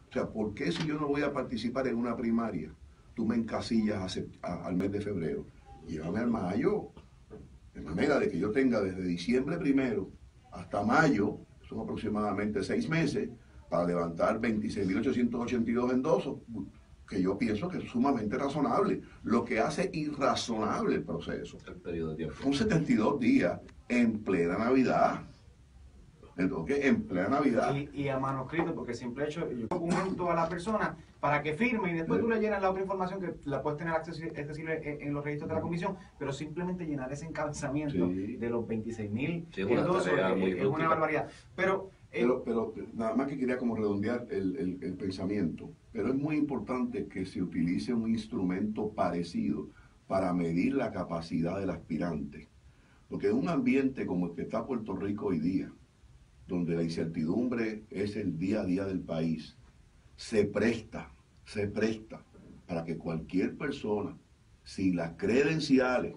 O sea, ¿por qué si yo no voy a participar en una primaria, tú me encasillas al mes de febrero? Llévame al mayo. De manera de que yo tenga desde diciembre primero hasta mayo, son aproximadamente 6 meses, para levantar 26.882 endosos, que yo pienso que es sumamente razonable. Lo que hace irrazonable el proceso el periodo de tiempo son 72 días en plena Navidad. Entonces, en plena Navidad. Y a manuscrito, porque simple hecho, yo documento a la persona para que firme y después tú le llenas la otra información que la puedes tener accesible en los registros de la comisión, pero simplemente llenar ese encabezamiento de los 26.000 entonces es una barbaridad. Pero nada más que quería como redondear el pensamiento, pero es muy importante que se utilice un instrumento parecido para medir la capacidad del aspirante, porque en un ambiente como el que está Puerto Rico hoy día, donde la incertidumbre es el día a día del país, se presta para que cualquier persona, sin las credenciales,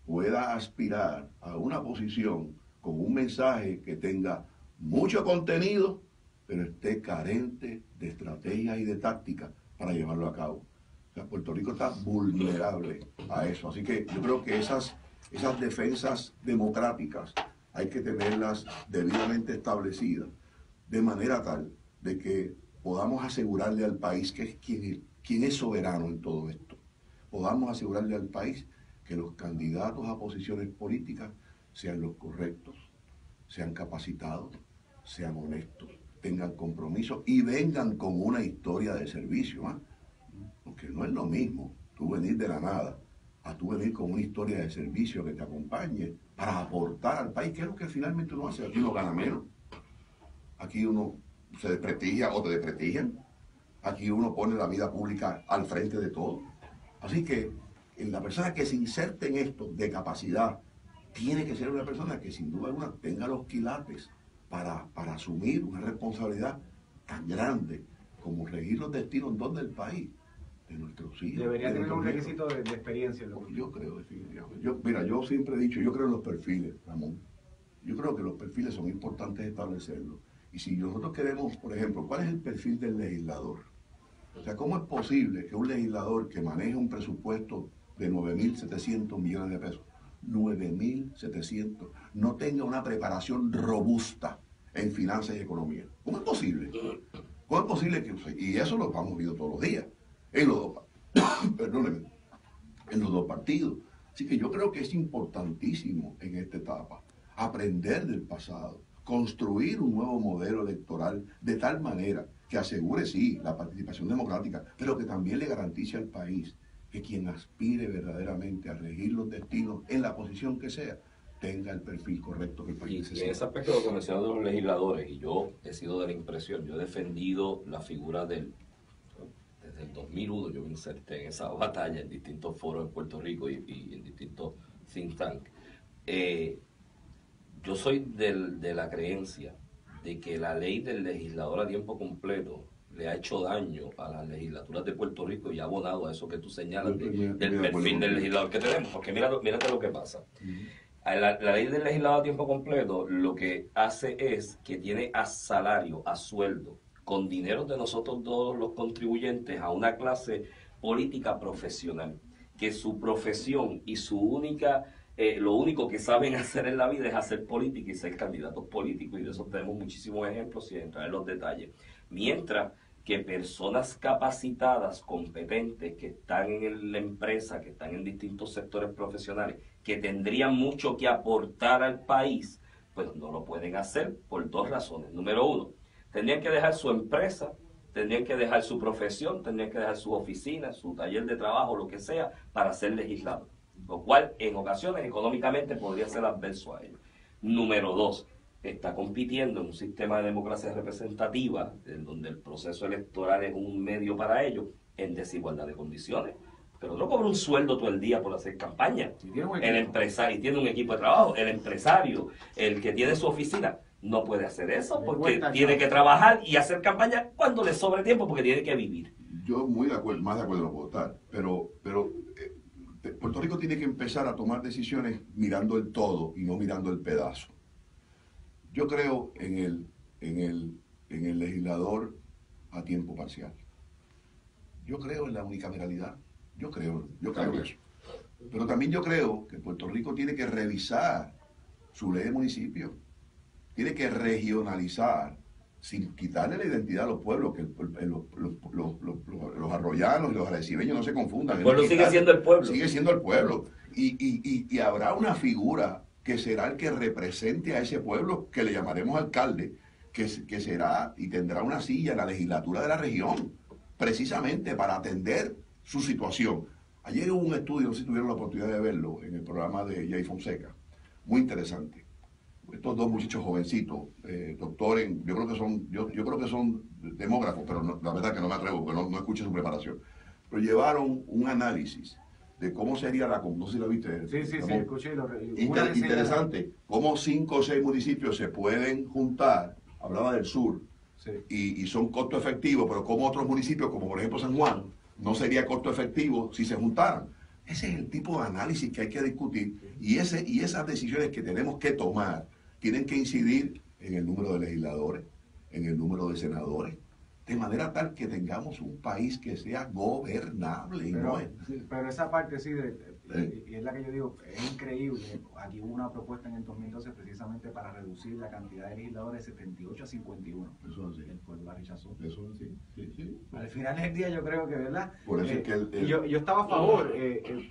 pueda aspirar a una posición con un mensaje que tenga mucho contenido, pero esté carente de estrategia y de táctica para llevarlo a cabo. O sea, Puerto Rico está vulnerable a eso. Así que yo creo que esas defensas democráticas hay que tenerlas debidamente establecidas, de manera tal de que podamos asegurarle al país que es quien es soberano en todo esto. Podamos asegurarle al país que los candidatos a posiciones políticas sean los correctos, sean capacitados, sean honestos, tengan compromiso y vengan con una historia de servicio, ¿eh? Porque no es lo mismo tú venir de la nada a tú venir con una historia de servicio que te acompañe para aportar al país, que es lo que finalmente uno hace. Aquí uno gana menos, aquí uno se desprestigia o te desprestigian, aquí uno pone la vida pública al frente de todo. Así que la persona que se inserte en esto de capacidad tiene que ser una persona que sin duda alguna tenga los quilates para asumir una responsabilidad tan grande como regir los destinos del país, de nuestros hijos. Debería tener un requisito de experiencia. Yo creo definitivamente. Yo siempre he dicho, yo creo en los perfiles, Ramón. Yo creo que los perfiles son importantes establecerlos. Y si nosotros queremos, por ejemplo, ¿cuál es el perfil del legislador? O sea, ¿cómo es posible que un legislador que maneja un presupuesto de 9.700 millones de pesos, 9.700, no tenga una preparación robusta en finanzas y economía? ¿Cómo es posible? ¿Cómo es posible que...? Y eso lo vamos viendo todos los días, en los dos partidos. Así que yo creo que es importantísimo en esta etapa aprender del pasado, construir un nuevo modelo electoral de tal manera que asegure, sí, la participación democrática, pero que también le garantice al país que quien aspire verdaderamente a regir los destinos en la posición que sea, tenga el perfil correcto que el país necesita. Y en ese aspecto lo que mencionó de los legisladores, y yo he sido de la impresión, yo he defendido la figura desde el 2001, yo me inserté en esa batalla en distintos foros en Puerto Rico y en distintos think tanks. Yo soy de la creencia de que la ley del legislador a tiempo completo le ha hecho daño a las legislaturas de Puerto Rico y ha abonado a eso que tú señalas del perfil del legislador que tenemos. Porque mírate lo que pasa. La ley del legislador a tiempo completo lo que hace es que tiene a salario, a sueldo, con dinero de nosotros todos los contribuyentes, a una clase política profesional, que su profesión y su lo único que saben hacer en la vida es hacer política y ser candidatos políticos, y de eso tenemos muchísimos ejemplos sin entrar en los detalles. Mientras que personas capacitadas, competentes, que están en la empresa, que están en distintos sectores profesionales, que tendrían mucho que aportar al país, pues no lo pueden hacer por dos razones. Número uno, tendrían que dejar su empresa, tendrían que dejar su profesión, tendrían que dejar su oficina, su taller de trabajo, lo que sea, para ser legislador, lo cual en ocasiones económicamente podría ser adverso a ellos. Número dos, está compitiendo en un sistema de democracia representativa, en donde el proceso electoral es un medio para ello, en desigualdad de condiciones. Pero no cobra un sueldo todo el día por hacer campaña. El empresario tiene un equipo de trabajo, el empresario, el que tiene su oficina, no puede hacer eso porque tiene que trabajar y hacer campaña cuando le sobre tiempo, porque tiene que vivir. Yo muy de acuerdo, más de acuerdo no puedo estar, pero Puerto Rico tiene que empezar a tomar decisiones mirando el todo y no mirando el pedazo. Yo creo en en el legislador a tiempo parcial. Yo creo en la unicameralidad, yo creo en eso. Pero también yo creo que Puerto Rico tiene que revisar su ley de municipio, tiene que regionalizar sin quitarle la identidad a los pueblos, que los arroyanos y los arecibeños no se confundan. El pueblo sigue siendo el pueblo. Sigue siendo el pueblo. Y habrá una figura que será el que represente a ese pueblo, que le llamaremos alcalde, que será y tendrá una silla en la legislatura de la región, precisamente para atender su situación. Ayer hubo un estudio, no sé si tuvieron la oportunidad de verlo, en el programa de Jay Fonseca, muy interesante. Estos dos muchachos jovencitos, doctores, yo creo que son demógrafos, pero no, la verdad que no me atrevo, porque no escuché su preparación. Pero llevaron un análisis de cómo sería no sé si la viste. Sí, escuché. Interesante, cómo 5 o 6 municipios se pueden juntar, hablaba del sur, sí. y son costo efectivos, pero como otros municipios, como por ejemplo San Juan, no sería costo efectivo si se juntaran. Ese es el tipo de análisis que hay que discutir, y esas decisiones que tenemos que tomar tienen que incidir en el número de legisladores, en el número de senadores, de manera tal que tengamos un país que sea gobernable. Pero esa parte sí, y es la que yo digo, es increíble. Aquí hubo una propuesta en el 2012 precisamente para reducir la cantidad de legisladores de 78 a 51. Eso sí. El pueblo la rechazó. Eso sí. Al final del día yo creo que, ¿verdad? Por eso es que yo estaba a favor,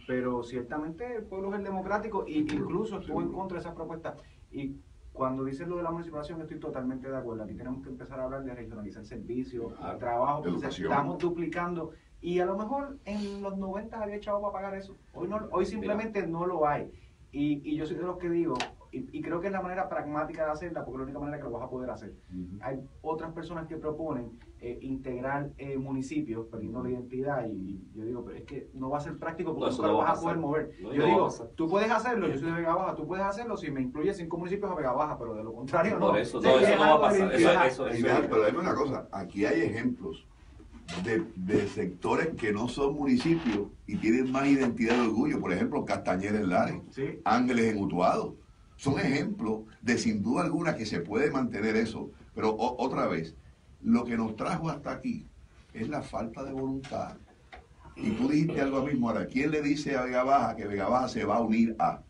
pero ciertamente el pueblo es el democrático e incluso estuvo en contra de esa propuesta. Y cuando dices lo de la municipalización, estoy totalmente de acuerdo. Aquí tenemos que empezar a hablar de regionalizar servicios, trabajo, estamos duplicando. Y a lo mejor en los 90 había echado para pagar eso. Hoy simplemente no lo hay. Y yo soy de los que digo, y creo que es la manera pragmática de hacerla, porque es la única manera que lo vas a poder hacer. Hay otras personas que proponen integrar municipios, perdiendo la identidad, y yo digo, pero es que no va a ser práctico porque nunca lo vas a poder mover. Yo digo, tú puedes hacerlo, yo soy de Vega Baja, tú puedes hacerlo si me incluyes 5 municipios a Vega Baja, pero de lo contrario no. Por eso no va a pasar. Pero dime una cosa, aquí hay ejemplos de sectores que no son municipios y tienen más identidad de orgullo. Por ejemplo, Castañeda en Lares, sí. Ángeles en Utuado. Son ejemplos de, sin duda alguna, que se puede mantener eso. Pero otra vez, lo que nos trajo hasta aquí es la falta de voluntad. Y tú dijiste algo mismo. Ahora, ¿quién le dice a Vega Baja que Vega Baja se va a unir a?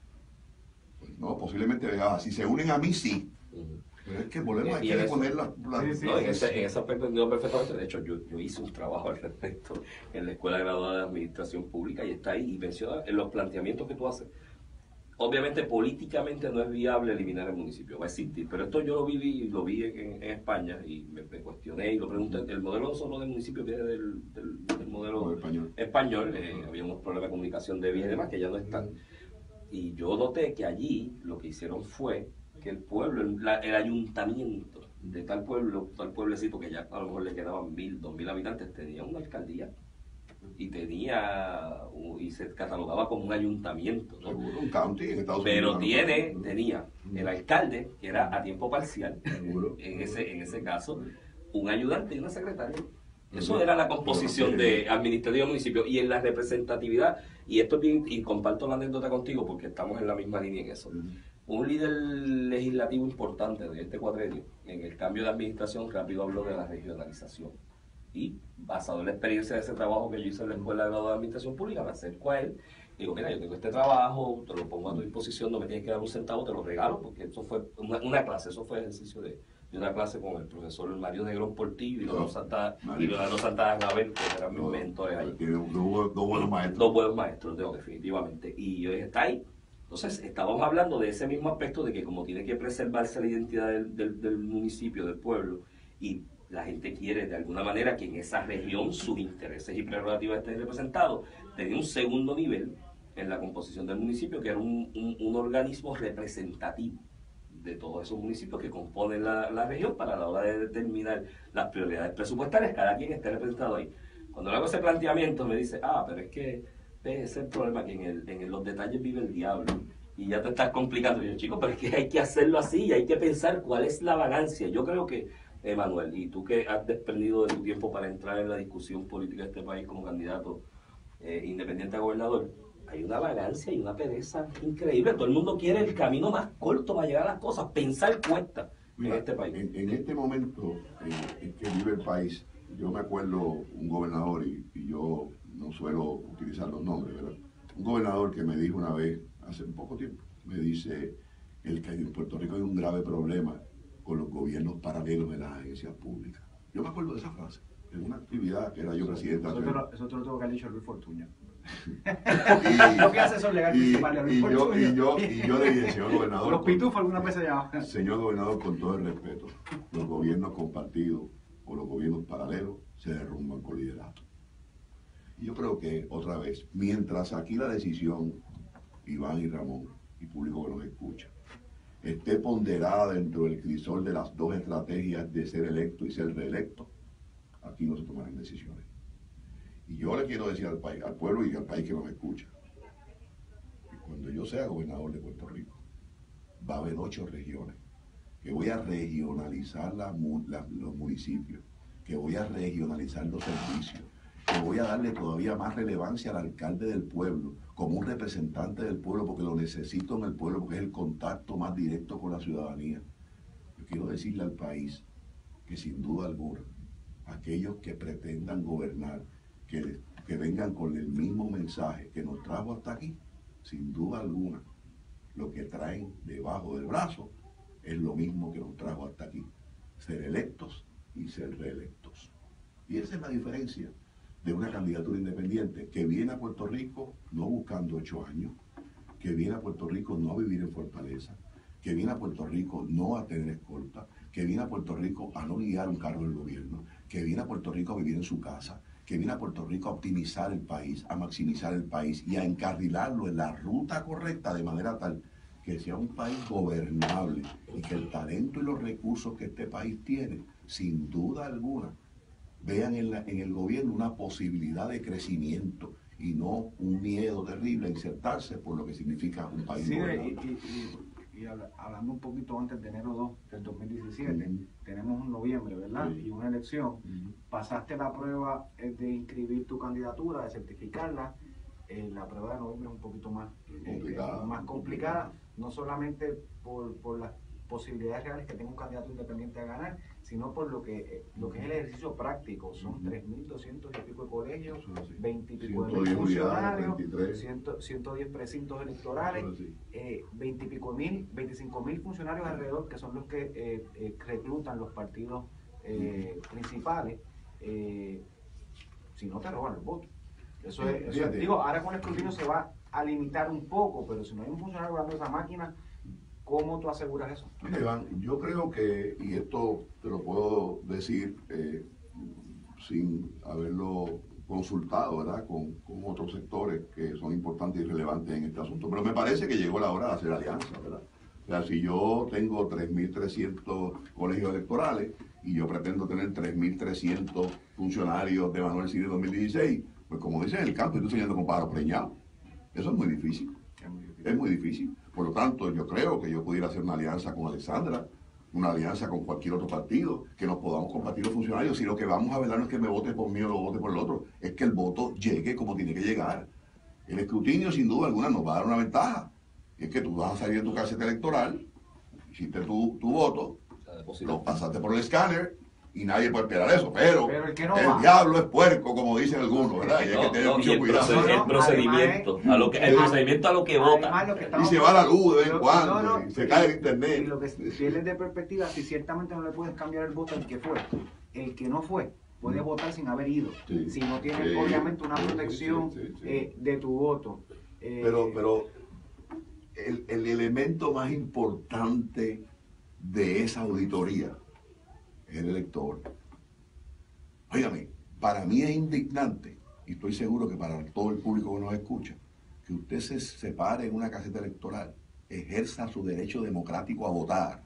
Pues no, posiblemente Vega Baja. Si se unen a mí, sí. Pero es que volvemos a poner en ese aspecto entiendo perfectamente. De hecho, yo hice un trabajo al respecto en la Escuela Graduada de Administración Pública y está ahí y menciona en los planteamientos que tú haces. Obviamente, políticamente no es viable eliminar el municipio, va a existir, pero esto yo lo vi en España y me cuestioné y lo pregunté. El modelo no solo del municipio viene del modelo español, había unos problemas de comunicación de vías y demás que ya no están. Y yo noté que allí lo que hicieron fue que el pueblo, el ayuntamiento de tal pueblecito que ya a lo mejor le quedaban 1,000, 2,000 habitantes, tenía una alcaldía y se catalogaba como un ayuntamiento, ¿no? Un county en Estados Unidos. Pero tenía el alcalde, que era a tiempo parcial, en ese caso, un ayudante y una secretaria. Eso era la composición de administrativo del municipio. Y en la representatividad, y esto es bien, y comparto la anécdota contigo porque estamos en la misma línea en eso. Un líder legislativo importante de este cuatrenio, en el cambio de administración, rápido habló de la regionalización. Y basado en la experiencia de ese trabajo que yo hice en la Escuela Graduada de Administración Pública, me acerco a él y digo, mira, yo tengo este trabajo, te lo pongo a tu disposición, no me tienes que dar un centavo, te lo regalo, porque eso fue una clase, eso fue ejercicio de una clase con el profesor Mario Negrón Portillo y Leonardo Santana Clavel, que eran mis mentores ahí. Dos buenos maestros. Dos buenos maestros, definitivamente. Y yo dije, está ahí. Entonces, estábamos hablando de ese mismo aspecto de que como tiene que preservarse la identidad del municipio, del pueblo, y la gente quiere de alguna manera que en esa región sus intereses y prerrogativas estén representados, tenía un segundo nivel en la composición del municipio, que era un organismo representativo de todos esos municipios que componen la región para la hora de determinar las prioridades presupuestarias, cada quien esté representado ahí. Cuando le hago ese planteamiento me dice, pero es que ese es el problema, que en los detalles vive el diablo y ya te estás complicando. Y yo, chico, pero es que hay que hacerlo así y hay que pensar cuál es la vagancia. Yo creo que, Emanuel, y tú que has desprendido de tu tiempo para entrar en la discusión política de este país como candidato independiente a gobernador, hay una vagancia y una pereza increíble. Todo el mundo quiere el camino más corto para llegar a las cosas. Pensar cuesta. Mira, en este país. En este momento en que vive el país, yo me acuerdo un gobernador, y yo no suelo utilizar los nombres, ¿verdad? Un gobernador que me dijo una vez, hace un poco tiempo, me dice que en Puerto Rico hay un grave problema con los gobiernos paralelos de las agencias públicas. Yo me acuerdo de esa frase, en una actividad que era yo presidente. Eso te lo tengo que haber dicho Luis Fortuño. Yo que asesor legal principal de Luis Fortuño. Y yo le dije, señor gobernador. Los pitufos alguna vez se llamaban. Señor gobernador, con todo el respeto, los gobiernos compartidos o los gobiernos paralelos se derrumban con liderato. Y yo creo que, otra vez, mientras aquí la decisión, Iván y Ramón, y público que nos escucha, esté ponderada dentro del crisol de las dos estrategias de ser electo y ser reelecto, aquí no se tomarán decisiones. Y yo le quiero decir al país, al pueblo y al país que nos escucha, que cuando yo sea gobernador de Puerto Rico, va a haber 8 regiones, que voy a regionalizar los municipios, que voy a regionalizar los servicios, que voy a darle todavía más relevancia al alcalde del pueblo, como un representante del pueblo, porque lo necesito en el pueblo, porque es el contacto más directo con la ciudadanía. Yo quiero decirle al país que sin duda alguna, aquellos que pretendan gobernar, que vengan con el mismo mensaje que nos trajo hasta aquí, sin duda alguna, lo que traen debajo del brazo es lo mismo que nos trajo hasta aquí, ser electos y ser reelectos. Y esa es la diferencia de una candidatura independiente que viene a Puerto Rico no buscando 8 años, que viene a Puerto Rico no a vivir en fortaleza, que viene a Puerto Rico no a tener escolta, que viene a Puerto Rico a no guiar un cargo del gobierno, que viene a Puerto Rico a vivir en su casa, que viene a Puerto Rico a optimizar el país, a maximizar el país y a encarrilarlo en la ruta correcta de manera tal que sea un país gobernable y que el talento y los recursos que este país tiene, sin duda alguna, vean en el gobierno una posibilidad de crecimiento y no un miedo terrible a insertarse por lo que significa un país gobernable. Y hablando un poquito antes de enero 2 del 2017, tenemos un noviembre, ¿verdad? Y una elección. Pasaste la prueba de inscribir tu candidatura, de certificarla. La prueba de noviembre es un poquito más complicada, no solamente por las posibilidades reales que tenga un candidato independiente a ganar, sino por lo que es el ejercicio práctico. Son 3.200 y pico de colegios, 20 y pico de funcionarios, 110 precintos electorales, 20 y pico mil, 25.000 funcionarios alrededor, que son los que reclutan los partidos principales. Si no te roban el voto. Eso digo, ahora con el escrutinio se va a limitar un poco, pero si no hay un funcionario guardando esa máquina, ¿cómo tú aseguras eso? Mira, Iván, yo creo que, y esto te lo puedo decir sin haberlo consultado, ¿verdad?, con otros sectores que son importantes y relevantes en este asunto, pero me parece que llegó la hora de hacer alianza, ¿verdad? O sea, si yo tengo 3.300 colegios electorales y yo pretendo tener 3.300 funcionarios de Manuel Cid 2016, pues como dicen en el campo, estoy soñando con pájaros preñados. Eso es muy difícil. Es muy difícil. Por lo tanto, yo creo que yo pudiera hacer una alianza con Alexandra, una alianza con cualquier otro partido, que nos podamos compartir los funcionarios. Si lo que vamos a velar no es que me vote por mí o lo vote por el otro, es que el voto llegue como tiene que llegar. El escrutinio, sin duda alguna, nos va a dar una ventaja. Y es que tú vas a salir de tu caseta electoral, hiciste tu voto, lo pasaste por el escáner, y nadie puede esperar eso, pero el diablo es puerco, como dicen algunos, ¿verdad? Y hay que tener mucho cuidado. El procedimiento a lo que vota. Y se va la luz de vez en cuando, y se cae el internet. Y lo que pierdes de perspectiva, si ciertamente no le puedes cambiar el voto al que fue, el que no fue, puede votar sin haber ido. Si no tienes, obviamente, una protección de tu voto. Pero el elemento más importante de esa auditoría es el elector. Óigame, para mí es indignante, y estoy seguro que para todo el público que nos escucha, que usted se separe en una caseta electoral, ejerza su derecho democrático a votar,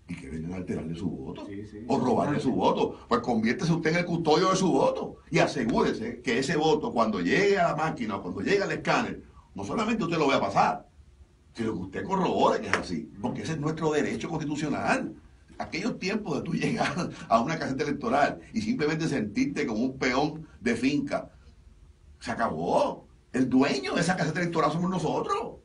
y que vengan a alterarle su voto, o robarle su voto. Pues conviértese usted en el custodio de su voto, y asegúrese que ese voto, cuando llegue a la máquina, o cuando llegue al escáner, no solamente usted lo vea pasar, sino que usted corrobore que es así, porque ese es nuestro derecho constitucional. Aquellos tiempos de tú llegar a una caseta electoral y simplemente sentirte como un peón de finca, se acabó. El dueño de esa caseta electoral somos nosotros.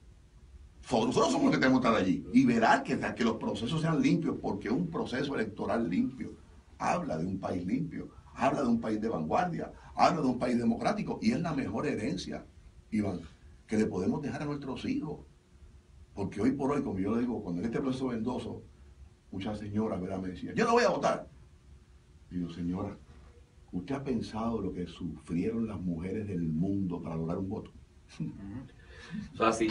Nosotros somos los que tenemos que estar allí. Y verán que los procesos sean limpios, porque un proceso electoral limpio habla de un país limpio, habla de un país de vanguardia, habla de un país democrático, y es la mejor herencia, Iván, que le podemos dejar a nuestros hijos. Porque hoy por hoy, como yo le digo, cuando en este proceso vendoso, muchas señoras, ¿verdad?, me decían, yo no voy a votar. Digo, señora, ¿usted ha pensado lo que sufrieron las mujeres del mundo para lograr un voto? Eso es así.